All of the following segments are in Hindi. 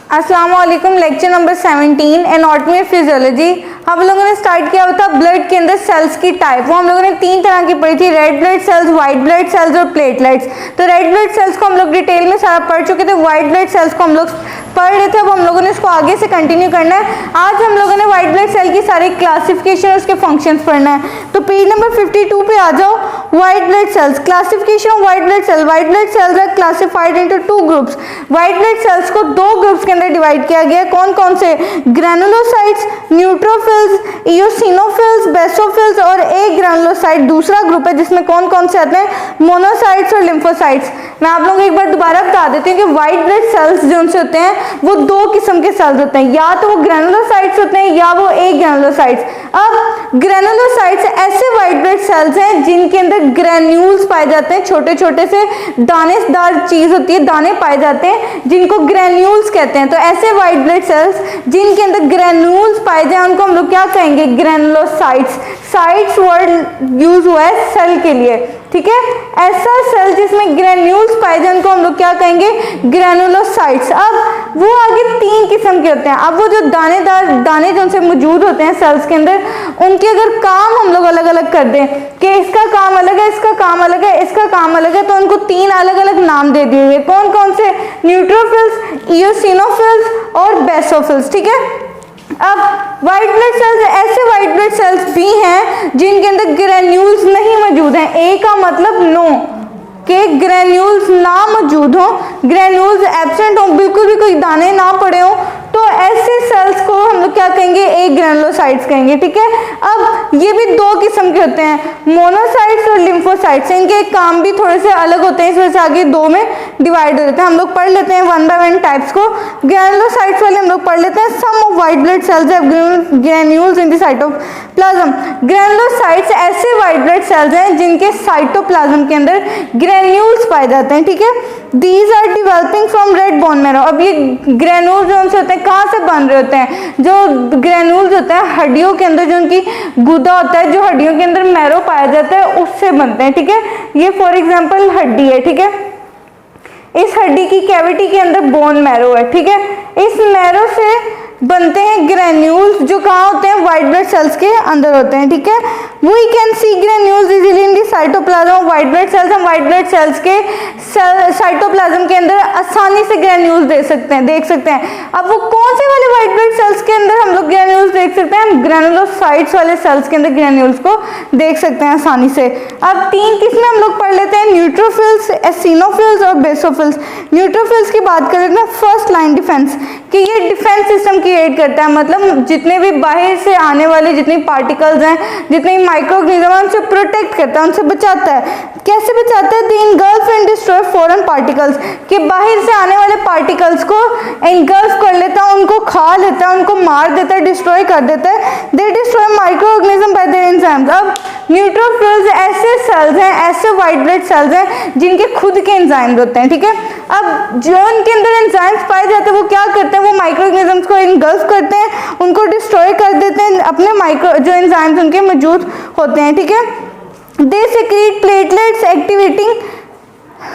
अस्सलाम वालेकुम। Lecture number 17 anatomy of physiology. हम लोगों ने स्टार्ट किया हुआ था ब्लड के अंदर सेल्स की टाइप। वो हम लोगों ने 3 तरह की पढ़ी थी, red blood cells, white blood sales और प्लेटलेट्स। तो रेड ब्लड सेल्स को हम लोग डिटेल में सारा पढ़ चुके थे, व्हाइट ब्लड सेल्स को हम लोग पढ़ रहे थे। अब हम लोगों ने इसको आगे से कंटिन्यू करना है। आज हम लोगों ने व्हाइट ब्लड सेल की सारी क्लासिफिकेशन और उसके फंक्शंस पढ़ना है। तो पेज नंबर 52 पे आ जाओ। White blood cells, classification of white blood cell. White blood cells are classified into 2 groups. White blood cells को 2 ग्रुप्स के अंदर डिवाइड किया गया है। कौन कौन से? ग्रैनुलोसाइट्स, न्यूट्रोफिल्स, इओसिनोफिल्स, बेसोफिल्स और एक ग्रैनुलोसाइट दूसरा ग्रुप है जिसमें कौन कौन से आते हैं? मोनोसाइट्स और लिम्फोसाइट्स। मैं आप लोगों को एक बार दोबारा बता देती हूँ कि व्हाइट ब्लड सेल्स जो उनसे होते हैं वो 2 किस्म के सेल्स होते हैं, या तो वो ग्रैनुलोसाइट्स होते हैं या वो एक ग्रैनुलोसाइट्स। अब ग्रैनुलोसाइट्स ऐसे व्हाइट ब्लड सेल्स हैं जिनके अंदर ग्रैन्यूल्स पाए जाते हैं, छोटे छोटे से दानेदार चीज होती है, दाने पाए जाते हैं जिनको ग्रैन्यूल्स कहते हैं। तो ऐसे व्हाइट ब्लड सेल्स जिनके अंदर ग्रैन्यूल्स पाए जाए उनको हम लोग क्या कहेंगे? ग्रैनुलोसाइट्स। साइट्स वर्ड यूज हुआ है सेल के लिए, ठीक है। ऐसा सेल जिसमें ग्रैन्यूल्स पाए जाए उनको हम लोग क्या कहेंगे? ग्रैनुलोसाइट्स। अब वो आगे 3 किस्म के होते हैं। अब वो जो दानेदार दाने जो उनसे मौजूद होते हैं सेल्स के अंदर, उनके अगर काम हम लोग अलग अलग कर दें कि इसका काम अलग है, इसका काम अलग है, इसका काम अलग है, तो उनको 3 अलग अलग नाम दे दिए हुए। कौन कौन से? न्यूट्रोफिल्स, इओसिनोफिल्स और बेसोफिल्स, ठीक है। अब व्हाइट ब्लड सेल्स, ऐसे व्हाइट ब्लड सेल्स भी हैं जिनके अंदर ग्रैन्यूल्स नहीं मौजूद हैं। ए का मतलब नो, के ग्रैन्यूल्स ना मौजूद हो, ग्रैन्यूल्स एब्सेंट हो, बिल्कुल भी कोई दाने ना पड़े हो, तो ऐसे सेल्स को हम लोग क्या कहेंगे? एक ग्रैनुलोसाइट्स कहेंगे, ठीक है। अब ये भी 2 किस्म के होते हैं, मोनोसाइट्स और लिम्फोसाइट्स। इनके काम भी थोड़े से अलग होते हैं, इस वजह से आगे 2 में डिवाइड हो जाते हैं। हम लोग पढ़ लेते हैं 1 बाय 1 टाइप्स को। ग्रैनुलोसाइट्स वाले हम लोग पढ़ लेते हैं। Some of white blood cells have granules in the cytoplasm. Granulocytes ऐसे व्हाइट ब्लड सेल्स हैं जिनके साइटोप्लाज्म के अंदर ग्रैन्यूल्स पाए जाते हैं, ठीक है। These are developing from red bone marrow. अब ये ग्रैन्यूल्स जो उनसे होते हैं कहाँ से बन रहे होते हैं? जो ग्रैन्यूल्स होते हैं हड्डियों के अंदर, जो उनकी गुदा होता है, जो हड्डियों के अंदर मैरो पाया जाता है, उससे बनते हैं, ठीक है। ये फॉर एग्जांपल हड्डी है, ठीक है। इस हड्डी की कैविटी के अंदर बोन मैरो है, ठीक है। इस मैरो से बनते हैं ग्रैन्यूल्स जो कहाँ होते हैं? व्हाइट ब्लड सेल्स के अंदर होते हैं, ठीक है। We can see granules easily in the cytoplasm of white blood cells. हम व्हाइट ब्लड सेल्स के साइटोप्लाज्म के अंदर आसानी से ग्रैन्यूल्स देख सकते हैं। अब वो कौन से वाले व्हाइट ब्लड सेल्स के अंदर हम लोग ग्रैन्यूल्स देख सकते हैं? हम ग्रैनुलोसाइट्स वाले सेल्स के अंदर ग्रैन्यूल्स को देख सकते हैं आसानी से। अब 3 किस्में हम लोग पढ़ लेते हैं, न्यूट्रोफिल्स, एसिनोफिल्स और बेसोफिल्स। न्यूट्रोफिल्स की बात कर लेते हैं। फर्स्ट लाइन डिफेंस, कि ये डिफेंस सिस्टम क्रिएट करता है, मतलब जितने भी बाहर से आने वाले जितने पार्टिकल्स हैं, जितने माइक्रोऑर्गेनिज्म हैं, उनसे प्रोटेक्ट करता है, उनसे बचाता है। कैसे बचाता है? They engulf and destroy foreign particles, कि बाहर से आने वाले पार्टिकल्स को इनगल्फ कर लेता है, उनको खा लेता है, उनको मार देता है, डिस्ट्रॉय कर देता है। दे destroy microorganism bye there enzymes. अब न्यूट्रोफिल्स ऐसे सेल्स हैं, ऐसे व्हाइट ब्लड सेल्स हैं जिनके खुद के एंजाइम्स होते हैं, ठीक है। अब जो उनके अंदर एंजाइम्स पाए जाते हैं वो क्या करते हैं? वो माइक्रोऑर्गेनिज्म्स को इनगल्फ करते हैं, उनको डिस्ट्रॉय कर देते हैं, अपने माइक्रो जो एंजाइम्स उनके मौजूद होते हैं, ठीक है। They secrete platelets activating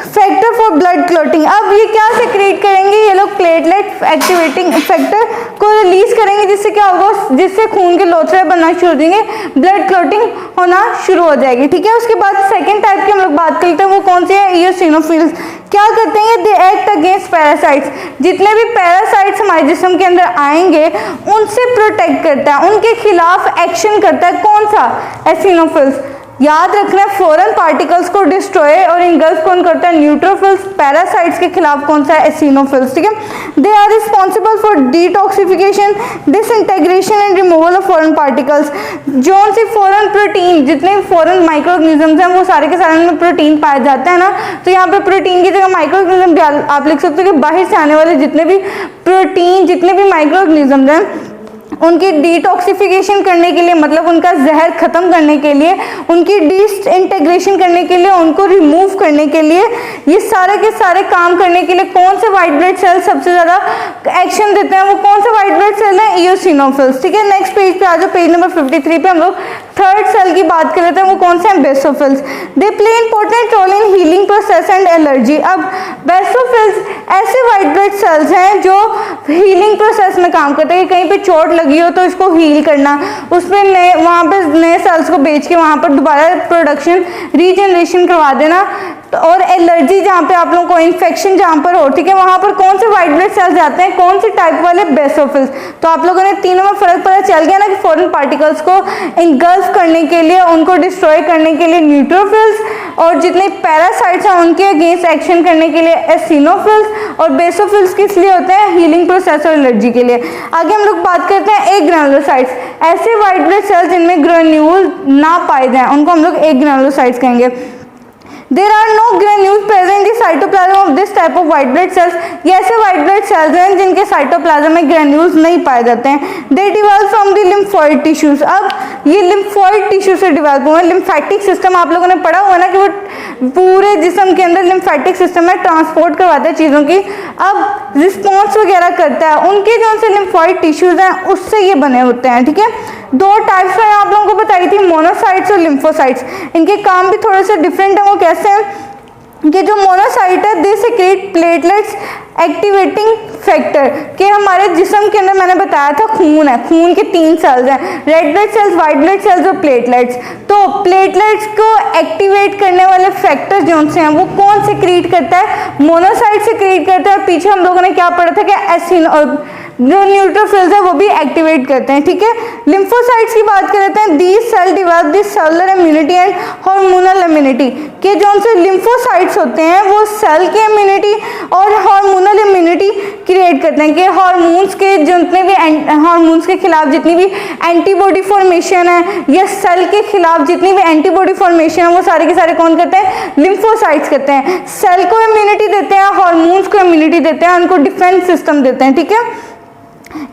factor for blood clotting. अब ये क्या सेक्रेट करेंगे? ये लोग प्लेटलेट एक्टिवेटिंग फैक्टर को रिलीज करेंगे, जिससे क्या होगा? जिससे खून के लोथड़े बनना शुरू हो जाएंगे, ब्लड क्लॉटिंग होना शुरू हो जाएगी, ठीक है। उसके बाद सेकंड टाइप की हम लोग बात करते हैं, वो कौन सी है? इओसिनोफिल्स। क्या करते हैं? They act against parasites. जितने भी पैरासाइट्स हमारे जिस्म के अंदर आएंगे उनसे प्रोटेक्ट करता है, उनके खिलाफ एक्शन करता है। कौन सा? एसिनोफिल्स। याद रखना, फॉरेन पार्टिकल्स को डिस्ट्रॉय और इनगल्फ कौन करता है? न्यूट्रोफिल्स। पैरासाइट्स के खिलाफ कौन सा है? एसिनोफिल्स, ठीक है। They are responsible for detoxification, disintegration and removal of foreign particles. जो सी फॉरेन प्रोटीन, जितने भी फॉरेन माइक्रोऑर्गेनिज्म्स हैं वो सारे के सारे में प्रोटीन पाया जाता है ना, तो यहाँ पे प्रोटीन की जगह माइक्रोऑर्गेनिज्म आप लिख सकते हो कि बाहर से आने वाले जितने भी प्रोटीन, जितने भी माइक्रोऑर्गेनिज्म्स हैं उनकी डिटॉक्सिफिकेशन करने के लिए, मतलब उनका जहर खत्म करने के लिए, उनकी डिसइंटेग्रेशन करने के लिए, उनको रिमूव करने के लिए, ये सारे के सारे काम करने के लिए कौन से व्हाइट ब्लड सेल सबसे ज्यादा एक्शन देते हैं? वो कौन से व्हाइट ब्लड सेल है? इओसिनोफिल्स, ठीक है। नेक्स्ट पेज पे आ जाओ, पेज नंबर 53 पे हम लोग थर्ड सेल की बात कर लेते हैं, वो कौन से हैं? Basophils. They play important role in healing process and allergy. अब बेसोफिल्स ऐसे वाइट ब्लड सेल्स हैं जो हीलिंग प्रोसेस में काम करते हैं। कहीं पे चोट लगी हो तो इसको हील करना, उसमें नए वहाँ पे नए सेल्स को बेच के वहाँ पर दोबारा प्रोडक्शन रीजनरेशन करवा देना। और एलर्जी जहाँ पे आप लोगों को इन्फेक्शन जहाँ पर हो, ठीक है, वहाँ पर कौन से वाइट ब्लड सेल्स जाते हैं? कौन से टाइप वाले? बेसोफिल्स। तो आप लोगों ने तीनों में फर्क पता चल गया ना कि फॉरेन पार्टिकल्स को इंगल्फ करने के लिए, उनको डिस्ट्रॉय करने के लिए न्यूट्रोफिल्स, और जितने पैरासाइट्स हैं उनके अगेंस्ट एक्शन करने के लिए एसिनोफिल्स, और बेसोफिल्स किस लिए होते हैं? हीलिंग प्रोसेस और एलर्जी के लिए। आगे हम लोग बात करते हैं एग्रेनुलोसाइट्स। ऐसे वाइट ब्लड सेल्स जिनमें ग्रेन्यूल ना पाए जाएं उनको हम लोग एग्रेनुलोसाइट्स कहेंगे। There are no granules present in the cytoplasm of this type of white blood cells। ये ऐसे white blood cells हैं जिनके साइटोप्लाज्म में ग्रेन्यूल्स नहीं पाए जाते हैं। They develop from the lymphoid tissues। अब ये lymphoid tissue से develop हुए हैं। lymphatic system आप लोगों ने पढ़ा हुआ ना कि वो पूरे जिस्म के अंदर lymphatic system में ट्रांसपोर्ट करवाता है चीज़ों की। अब रिस्पॉन्स वगैरह करता है, उनके जो से lymphoid tissues हैं उससे ये बने होते हैं, ठीक है। दो टाइप्स में आप लोगों को बताई थी, मोनोसाइट्स और लिम्फोसाइट्स। इनके काम भी थोड़े से डिफरेंट है। वो कैसे हैं कि जो मोनोसाइट है they secrete platelets activating factor, कि हमारे जिस्म के अंदर मैंने बताया था खून है, खून के 3 सेल्स हैं, red blood cells, white blood sales और प्लेटलेट्स। तो प्लेटलेट्स को एक्टिवेट करने वाले फैक्टर जो से हैं वो कौन से क्रिएट करता है? मोनोसाइट से क्रिएट करता है। पीछे हम लोगों ने क्या पढ़ा था कि एसिन और जो न्यूट्रोफिल्स है वो भी एक्टिवेट करते हैं, ठीक है। लिम्फोसाइट्स की बात करते हैं। These cell develop this cellular immunity and hormonal immunity, के जो उनसे लिम्फोसाइट्स होते हैं वो सेल की इम्यूनिटी और हार्मोनल इम्यूनिटी क्रिएट करते हैं, कि हार्मोन्स के जितने भी हार्मोन्स के खिलाफ जितनी भी एंटीबॉडी फॉर्मेशन है या सेल के खिलाफ जितनी भी एंटीबॉडी फॉर्मेशन है वो सारे के सारे कौन करते हैं? लिम्फोसाइट्स करते हैं। सेल को इम्यूनिटी देते हैं, हार्मोन्स को इम्यूनिटी देते हैं, उनको डिफेंस सिस्टम देते हैं, ठीक है।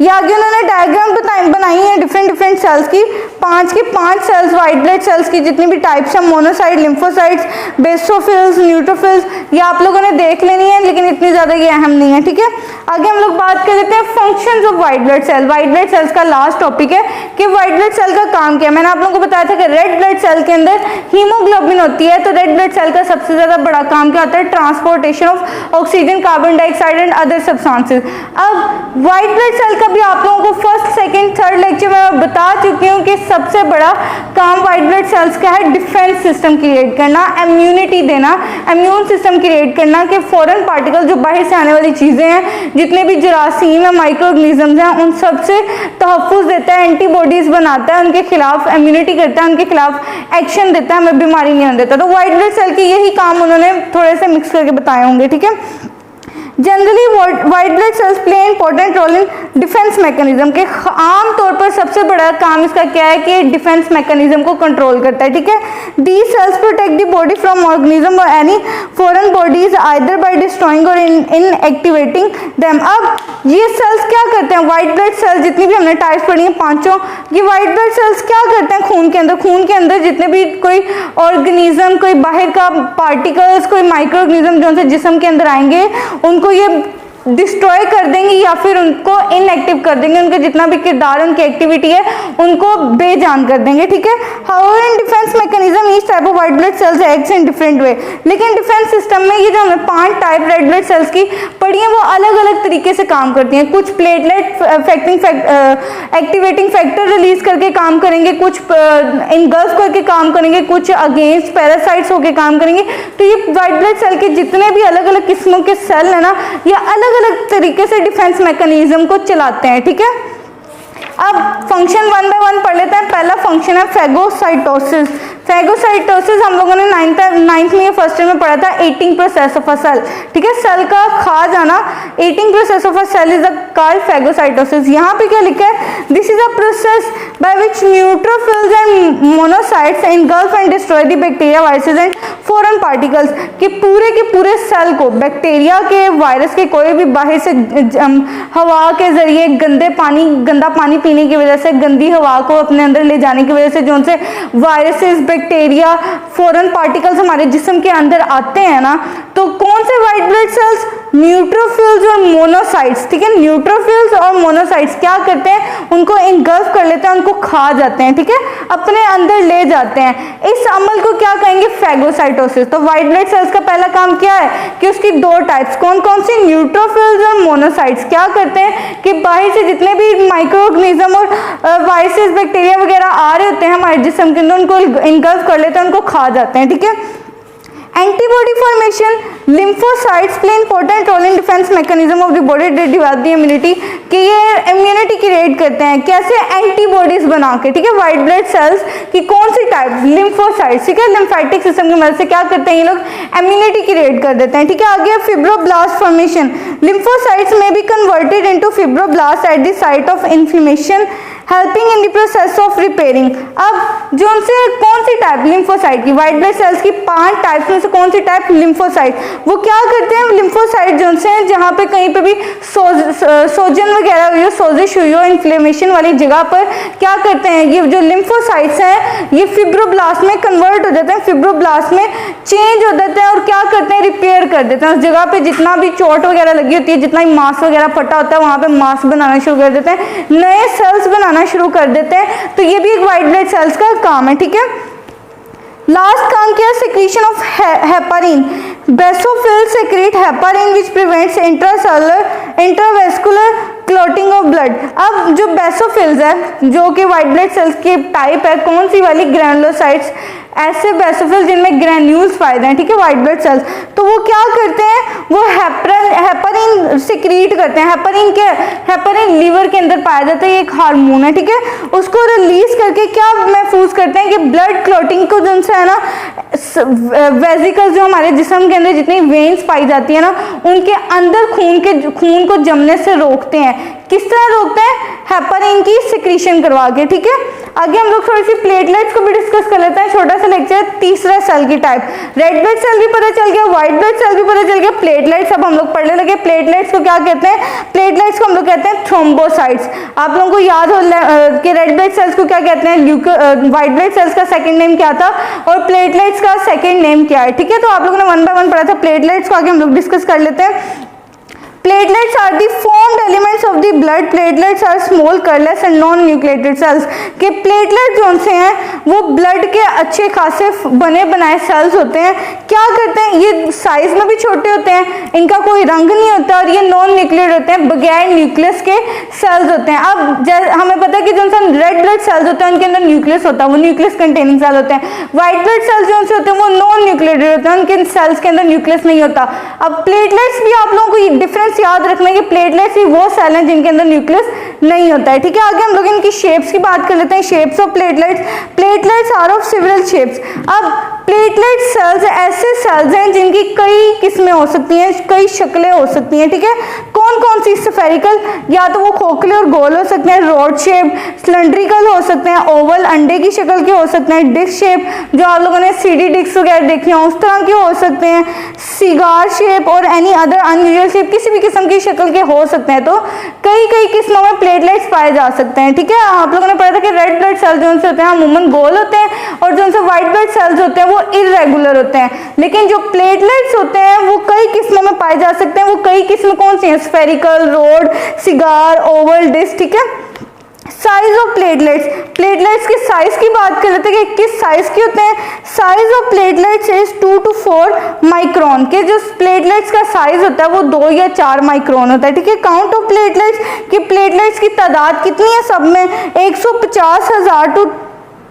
ये आगे उन्होंने डायग्राम बनाई है डिफरेंट सेल्स की, 5 के 5 सेल्स वाइट ब्लड सेल्स की जितनी भी टाइप्स हैं, मोनोसाइट, लिम्फोसाइट्स, बेसोफिल्स, न्यूट्रोफिल्स, ये आप लोगों ने देख लेनी है, लेकिन इतनी ज़्यादा ये अहम नहीं है, ठीक है। आगे हम लोग बात कर लेते हैं functions of white blood cell. White blood cells का लास्ट टॉपिक है कि वाइट ब्लड सेल का काम क्या है। मैंने आप लोगों को बताया था कि रेड ब्लड सेल के अंदर हीमोग्लोबिन होती है, तो रेड ब्लड सेल का सबसे ज़्यादा बड़ा काम क्या होता है? Transportation of oxygen, carbon dioxide and other substances. अब वाइट ब्लड सेल का भी आप लोगों को फर्स्ट, सेकंड, थर्ड लेक्चर में मैं बता चुकी हूँ कि सबसे बड़ा काम वाइट ब्लड सेल्स का है डिफेंस सिस्टम क्रिएट करना, इम्यूनिटी देना, इम्यून सिस्टम क्रिएट करना, कि फॉरेन पार्टिकल जो बाहर से आने वाली चीज़ें हैं, जितने भी जरासीम है, माइक्रो ऑर्गेनिजम्स हैं, उन सब से तहफ़्फ़ुज़ देता है, एंटीबॉडीज बनाता है, उनके खिलाफ इम्यूनिटी करता है, उनके खिलाफ एक्शन देता है, हमें बीमारी नहीं होने देता। तो वाइट ब्लड सेल के यही काम उन्होंने थोड़े से मिक्स करके बताए होंगे, ठीक है। Generally white blood cells play important role in defence mechanism, के आम तौर पर सबसे बड़ा काम इसका क्या है कि डिफेंस मैकेनिज्म को कंट्रोल करता है, ठीक है। The cells protect the body from organism or any foreign bodies either by destroying or in activating them. अब ये सेल्स क्या करते हैं? वाइट ब्लड सेल्स जितनी भी हमने टाइप्स पढ़ी हैं 5, ये वाइट ब्लड सेल्स क्या करते हैं? खून के अंदर जितने भी कोई ऑर्गेनिज्म, कोई बाहर का पार्टिकल्स, कोई माइक्रो ऑर्गेनिज्म जो जिस्म के अंदर आएंगे उनको ये डिस्ट्रॉय कर देंगे या फिर उनको इनएक्टिव कर देंगे, उनके जितना भी किरदार, उनकी एक्टिविटी है उनको बेजान कर देंगे, ठीक है। However in defence mechanism each type of white blood sales acts in different way. लेकिन डिफेंस सिस्टम में ये जो हमने 5 टाइप रेड ब्लड सेल्स की पढ़ी है वो अलग अलग तरीके से काम करती हैं। कुछ प्लेटलेट एक्टिवेटिंग फैक्टर रिलीज करके काम करेंगे, कुछ इनगल्फ करके काम करेंगे, कुछ अगेंस्ट पैरासाइट्स होकर काम करेंगे। तो ये वाइट ब्लड सेल के जितने भी अलग अलग किस्मों के सेल है ना, ये अलग अलग तरीके से डिफेंस मैकेनिज्म को चलाते हैं, ठीक है। अब फंक्शन 1 बाय 1 पढ़ लेते हैं। पहला फंक्शन है फेगोसाइटोसिस। फेगोसाइटोसिस हम लोगों ने 9th में या फर्स्ट ईयर में पढ़ा था, eating process of a cell, ठीक है। सेल का खा जाना, eating process of a cell is called phagocytosis. यहाँ पे क्या लिखा है? This is a process by which neutrophils and monocytes engulf and destroy the bacteria, viruses and foreign particles, के पूरे सेल को बैक्टीरिया के, वायरस के, कोई भी बाहर से हवा के जरिए गंदा पानी पीने की वजह से, गंदी हवा को अपने अंदर ले जाने की वजह से जो उनसे वायरसेस, बैक्टीरिया, फॉरेन पार्टिकल्स हमारे जिस्म के अंदर आते हैं ना, तो कौन से वाइट ब्लड सेल्स? न्यूट्रोफिल्स और मोनोसाइट्स, ठीक है, न्यूट्रोफिल्स और मोनोसाइट्स क्या करते हैं, उनको इंगल्फ कर लेते हैं, उनको खा जाते हैं, ठीक है, अपने अंदर ले जाते हैं। इस अमल को क्या कहेंगे, फैगोसाइटोसिस। तो व्हाइट ब्लड सेल्स का पहला काम क्या है कि उसकी दो टाइप्स, कौन कौन सी, न्यूट्रोफिल्स और मोनोसाइट्स, क्या करते हैं कि बाहर से जितने भी माइक्रो ऑर्गेनिज्म और वायरसेस बैक्टीरिया वगैरह आ रहे होते हैं हमारे जिस्म के अंदर, उनको इंगल्फ कर लेते हैं, उनको खा जाते हैं, ठीक है। Antibody formation, lymphocytes play important role in defence mechanism of the body, they develop the immunity, कि ये इम्यूनिटी क्रिएट करते हैं कैसे, एंटीबॉडीज बना के, ठीक है। व्हाइट ब्लड सेल्स की कौन सी टाइप, लिम्फोसाइट्स, ठीक है, लिम्फेटिक सिस्टम की मदद से क्या करते हैं ये लोग, इम्यूनिटी क्रिएट कर देते हैं, ठीक है। आगे फिब्रोब्लास्ट फॉर्मेशन, लिम्फोसाइट्स में be converted into fibroblast at the site of inflammation, helping in the process of repairing. अब जो उनसे कौन सी टाइप, लिम्फोसाइट की, व्हाइट ब्लड सेल्स की 5 टाइप्स में से कौन सी टाइप, लिम्फोसाइट, वो क्या करते हैं, लिम्फोसाइट जो उनसे जहाँ पे कहीं पे भी सोजन वगैरह हुई हो, सोजिश हुई हो, इन्फ्लेमेशन वाली जगह पर क्या करते हैं, ये जो लिम्फोसाइट्स हैं ये फिब्रोब्लास्ट में कन्वर्ट हो जाते हैं, फिब्रोब्लास्ट में चेंज हो जाते हैं और क्या करते हैं, रिपेयर कर देते हैं। उस जगह पे जितना भी चोट वगैरह लगी होती है, जितना भी मांस वगैरह फटा होता है, वहाँ पे मांस बनाना शुरू कर देते हैं, नए सेल्स बनाना शुरू कर देते हैं। तो ये भी एक व्हाइट ब्लड सेल्स का काम है, ठीक है। लास्ट काम क्या, secretion of heparin, basophil secrete heparin which prevents intracellular intravascular clotting of blood. अब जो बेसोफिल्स है जो कि व्हाइट ब्लड सेल्स की टाइप है, कौन सी वाली, ग्रैनुलोसाइट्स, ऐसे बेसोफिल्स जिनमें ग्रैन्यूल्स पाए हैं, ठीक है, व्हाइट ब्लड सेल्स, तो वो क्या करते हैं, वो हेपारिन सिक्रीट करते हैं। हेपारिन लीवर के अंदर पाया जाता है, ये एक हार्मोन है, ठीक है, उसको रिलीज करके क्या महफूज करते हैं कि ब्लड क्लॉटिंग को जो है ना, वेजिकल्स जो हमारे जिस्म के अंदर जितनी वेन्स पाई जाती है ना, उनके अंदर खून को जमने से रोकते हैं। किस तरह रोकते हैं, हेपारिन की सिक्रीशन करवा के, ठीक है। आगे हम लोग थोड़ी सी प्लेटलेट्स को भी डिस्कस कर लेते हैं, छोटा सा लेक्चर, तीसरा सेल की टाइप, रेड ब्लड सेल भी पता चल गया, व्हाइट ब्लड सेल भी पता चल गया, प्लेटलेट्स अब हम लोग पढ़ने लगे। प्लेटलेट्स को क्या कहते हैं, प्लेटलेट्स को हम लोग कहते हैं थ्रोम्बोसाइट्स। आप लोगों को याद हो कि रेड ब्लड सेल्स को क्या कहते हैं, व्हाइट ब्लड सेल्स का सेकंड नेम क्या था और प्लेटलेट्स का सेकंड नेम क्या है, ठीक है। तो आप लोगों ने 1 बाय 1 पढ़ा था। प्लेटलेट्स को आगे हम लोग डिस्कस कर लेते हैं। Platelets are the formed elements of the blood. Platelets are small, colorless and non-nucleated cells. के प्लेटलेट जो से हैं वो ब्लड के अच्छे खासे बने बनाए सेल्स होते हैं। क्या करते हैं, ये साइज में भी छोटे होते हैं, इनका कोई रंग नहीं होता और ये नॉन न्यूक्लियर होते हैं, बगैर न्यूक्लियस के सेल्स होते हैं। अब हमें पता है कि जो रेड ब्लड सेल्स होते हैं उनके अंदर न्यूक्लियस होता है, वो न्यूक्लियस कंटेनिंग सेल होते हैं। व्हाइट ब्लड सेल्स जो से होते हैं वो नॉन न्यूक्लियर होते हैं, उनके सेल्स के अंदर न्यूक्लियस नहीं होता। अब प्लेटलेट्स भी आप लोगों को डिफरेंस याद रखना है कि प्लेटलेट्स ही वो सेल हैं जिनके अंदर न्यूक्लियस नहीं होता है, ठीक है। आगे हम लोग इनकी शेप्स की बात कर लेते हैं। Shapes of platelets, platelets are of several shapes. अब प्लेटलेट सेल्स ऐसे सेल्स हैं जिनकी कई किस्में हो सकती हैं, कई शक्लें हो सकती हैं, ठीक है। कौन कौन सी, स्फेरिकल, या तो वो खोखले और गोल हो सकते हैं, रॉड शेप, सिलेंड्रिकल हो सकते हैं, ओवल अंडे की शक्ल के हो सकते हैं, डिस्क शेप जो आप लोगों ने सीडी डिस्क वगैरह देखी हो उस तरह के हो सकते हैं, सिगार शेप और एनी अदर अनयूजुअल शेप, किसी भी किस्म की शक्ल के हो सकते हैं। तो कई किस्मों में प्लेटलेट्स पाए जा सकते हैं, ठीक है। आप लोगों ने पढ़ा था कि रेड ब्लड सेल्स जो होते हैं अमूमन गोल होते हैं और जो व्हाइट ब्लड सेल्स होते हैं वो इरेगुलर होते हैं, लेकिन जो प्लेटलेट्स होते हैं वो कई किस्मों में पाए जा सकते हैं। वो कई किस्में कौन सी हैं, spherical, rod, cigar, oval, disc, ठीक है। साइज ऑफ प्लेटलेट्स, प्लेटलेट्स के साइज की बात कर लेते हैं कि किस साइज के होते हैं। Size of platelets is 2 to 4 micron, के जो प्लेटलेट्स का साइज होता है वो 2 या 4 माइक्रोन होता है, ठीक है। काउंट ऑफ प्लेटलेट्स, कि प्लेटलेट्स की तादाद कितनी है सब में, 150,000 to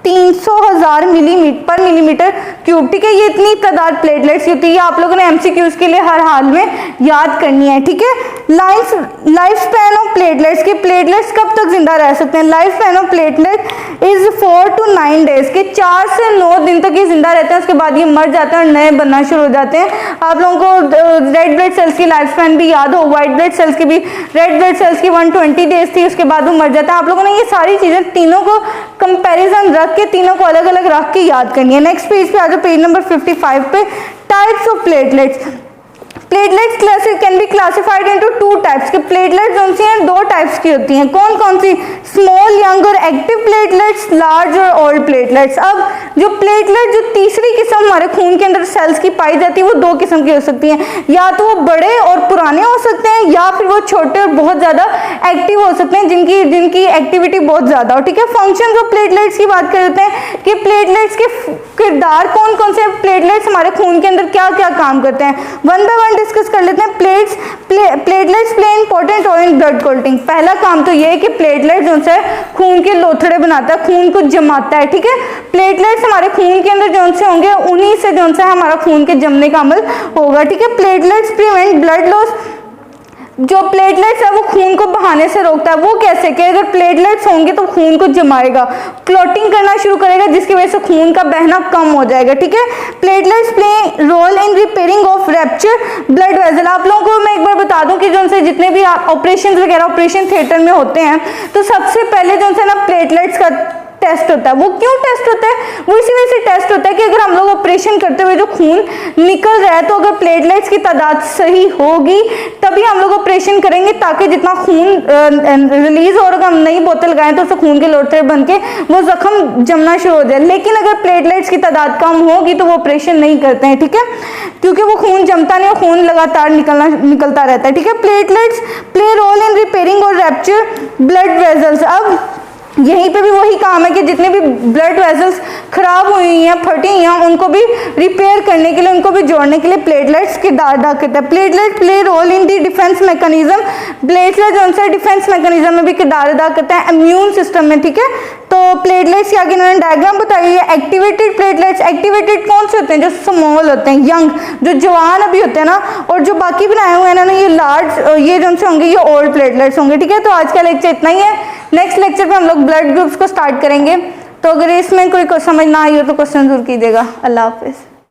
300,000 मिलीमीटर क्यूब, ठीक है। ये इतनी तादाद प्लेटलेट्स की होती है, आप लोगों ने एमसीक्यूज के लिए हर हाल में याद करनी है, ठीक है। लाइफ स्पैन ऑफ प्लेटलेट्स, के प्लेटलेट्स कब तक जिंदा रह सकते हैं। Life span of platelet is 4 to 9 days, के 4 से 9 दिन तक ये जिंदा रहते हैं, उसके बाद ये मर जाते हैं और नए बनना शुरू हो जाते हैं। आप लोगों को रेड ब्लड सेल्स की लाइफ स्पैन भी याद हो, व्हाइट ब्लड सेल्स की भी, रेड ब्लड सेल्स की 120 डेज थी, उसके बाद वो मर जाता है। आप लोगों ने ये सारी चीजें तीनों को कंपेरिजन रख के तीनों को अलग अलग रख के याद करनी है। नेक्स्ट पेज पे आ जाओ, पेज नंबर 55 पे, types of platelets. Platelets can be classified into two types के प्लेटलेट्स जो हैं दो टाइप्स की होती हैं। कौन कौन सी? स्मॉल यंग और एक्टिव प्लेटलेट्स, लार्ज और ओल्ड प्लेटलेट्स। अब जो प्लेटलेट जो तीसरी किस्म हमारे खून के अंदर सेल्स की पाई जाती है वो दो किस्म की हो सकती हैं, या तो वो बड़े और पुराने हो सकते हैं या फिर वो छोटे और बहुत ज़्यादा एक्टिव हो सकते हैं जिनकी एक्टिविटी बहुत ज़्यादा हो। ठीक है, फंक्शन ऑफ प्लेटलेट्स की बात करते हैं कि प्लेटलेट्स के किरदार कौन कौन से, प्लेटलेट्स हमारे खून के अंदर क्या क्या काम करते हैं, वन बाय वन डिस्कस कर लेते हैं। Platelets play important role in blood clotting. पहला काम तो ये है कि प्लेटलेट जो है खून के लोथड़े बनाता है, खून को जमाता है। ठीक है, प्लेटलेट्स हमारे खून के अंदर जो से होंगे उन्हीं से जो है हमारा खून के जमने का अमल होगा। ठीक है, प्लेटलेट्स प्रिवेंट ब्लड लॉस। जो प्लेटलेट्स है वो खून को बहाने से रोकता है। वो कैसे कि अगर प्लेटलेट्स होंगे तो खून को जमाएगा, क्लॉटिंग करना शुरू करेगा, जिसकी वजह से खून का बहना कम हो जाएगा। ठीक है, platelets play role in repairing of rupture blood vessel. आप लोगों को मैं एक बार बता दूं कि जो उनसे जितने भी ऑपरेशन वगैरह ऑपरेशन थिएटर में होते हैं तो सबसे पहले जो उनसे ना प्लेटलेट्स का टेस्ट होता है। वो क्यों टेस्ट होता है? वो इसी वजह से टेस्ट होता है कि अगर हम लोग ऑपरेशन करते हुए जो खून निकल रहा है तो अगर प्लेटलेट्स की तादाद सही होगी तभी हम लोग ऑपरेशन करेंगे, ताकि जितना खून रिलीज हो और अगर हम नई बोतल लगाएं तो उससे खून के लोथड़े बन के वो जख्म जमना शुरू हो जाए। लेकिन अगर प्लेटलेट्स की तादाद कम होगी तो वो ऑपरेशन नहीं करते हैं। ठीक है, क्योंकि वो खून जमता नहीं और खून लगातार निकलता रहता है। ठीक है, platelets play role in repairing और रैप्चर ब्लड वेसल्स। अब यहीं पे भी वही काम है कि जितने भी ब्लड वेसल्स खराब हुई हैं, फटी हैं, उनको भी रिपेयर करने के लिए, उनको भी जोड़ने के लिए प्लेटलेट्स किरदार अदा करता है। Platelet play role in the defence mechanism. Platelet जो है डिफेंस मैकेनिज्म में भी किरदार अदा करता है इम्यून सिस्टम में। ठीक है, तो प्लेटलेट्स के आगे इन्होंने डायग्राम बताई है। एक्टिवेटेड प्लेटलेट्स, एक्टिवेटेड कौन से होते हैं? जो स्मॉल होते हैं, यंग, जो जवान अभी होते हैं ना, और जो बाकी बनाए हुए हैं ना ये लार्ज, ये जो होंगे ये ओल्ड प्लेटलेट्स होंगे। ठीक है, तो आज का लेक्चर इतना ही है। नेक्स्ट लेक्चर पे हम लोग ब्लड ग्रुप्स को स्टार्ट करेंगे। तो अगर इसमें कोई समझ ना आई हो तो क्वेश्चन जरूर कीजिएगा। अल्लाह हाफिज़।